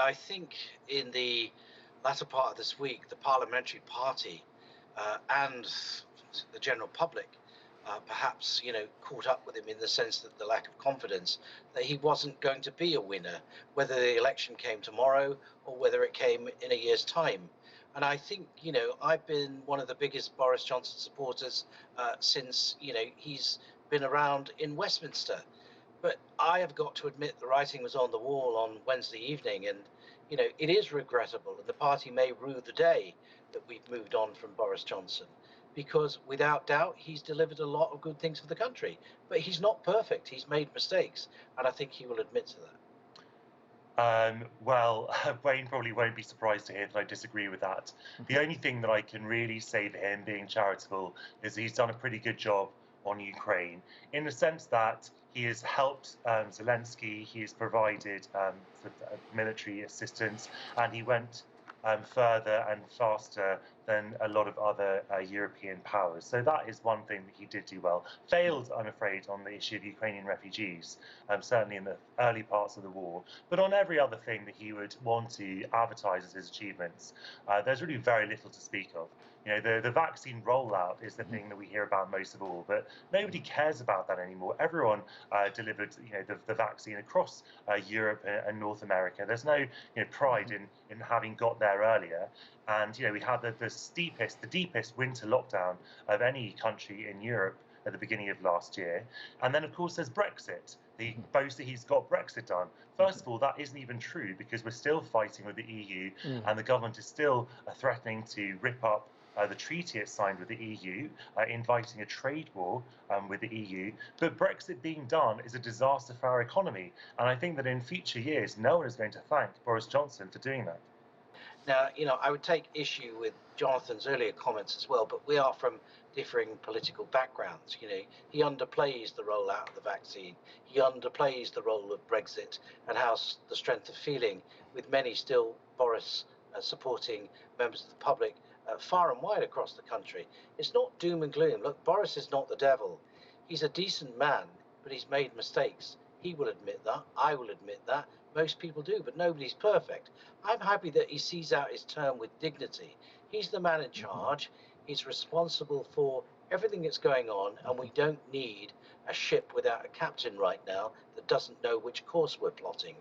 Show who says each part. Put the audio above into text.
Speaker 1: I think in the latter part of this week, the parliamentary party and the general public perhaps, caught up with him in the sense that the lack of confidence that he wasn't going to be a winner, whether the election came tomorrow or whether it came in a year's time. And I think, I've been one of the biggest Boris Johnson supporters since, he's been around in Westminster. But I have got to admit the writing was on the wall on Wednesday evening, and it is regrettable, and the party may rue the day that we've moved on from Boris Johnson, because without doubt he's delivered a lot of good things for the country. But he's not perfect. He's made mistakes, and I think he will admit to that.
Speaker 2: Well, Wayne probably won't be surprised to hear that I disagree with that. The only thing that I can really say for him, being charitable, is he's done a pretty good job on Ukraine, in the sense that he has helped Zelensky, he has provided military assistance, and he went further and faster than a lot of other European powers. So that is one thing that he did do well. Failed, I'm afraid, on the issue of Ukrainian refugees, certainly in the early parts of the war. But on every other thing that he would want to advertise as his achievements, there's really very little to speak of. The vaccine rollout is the thing that we hear about most of all, but nobody cares about that anymore. Everyone delivered, the vaccine across Europe and North America. There's no, pride in having got there earlier. And, we had the deepest winter lockdown of any country in Europe at the beginning of last year. And then, of course, there's Brexit. He boasts that he's got Brexit done. First of all, that isn't even true, because we're still fighting with the EU, and the government is still threatening to rip up the treaty it signed with the EU, inviting a trade war with the EU. But Brexit being done is a disaster for our economy. And I think that in future years, no one is going to thank Boris Johnson for doing that.
Speaker 1: Now, I would take issue with Jonathan's earlier comments as well, but we are from differing political backgrounds. He underplays the rollout of the vaccine. He underplays the role of Brexit and how the strength of feeling with many still Boris supporting members of the public far and wide across the country. It's not doom and gloom. Look, Boris is not the devil. He's a decent man, but he's made mistakes. He will admit that. I will admit that. Most people do, but nobody's perfect. I'm happy that he sees out his term with dignity. He's the man in charge. He's responsible for everything that's going on, and we don't need a ship without a captain right now that doesn't know which course we're plotting.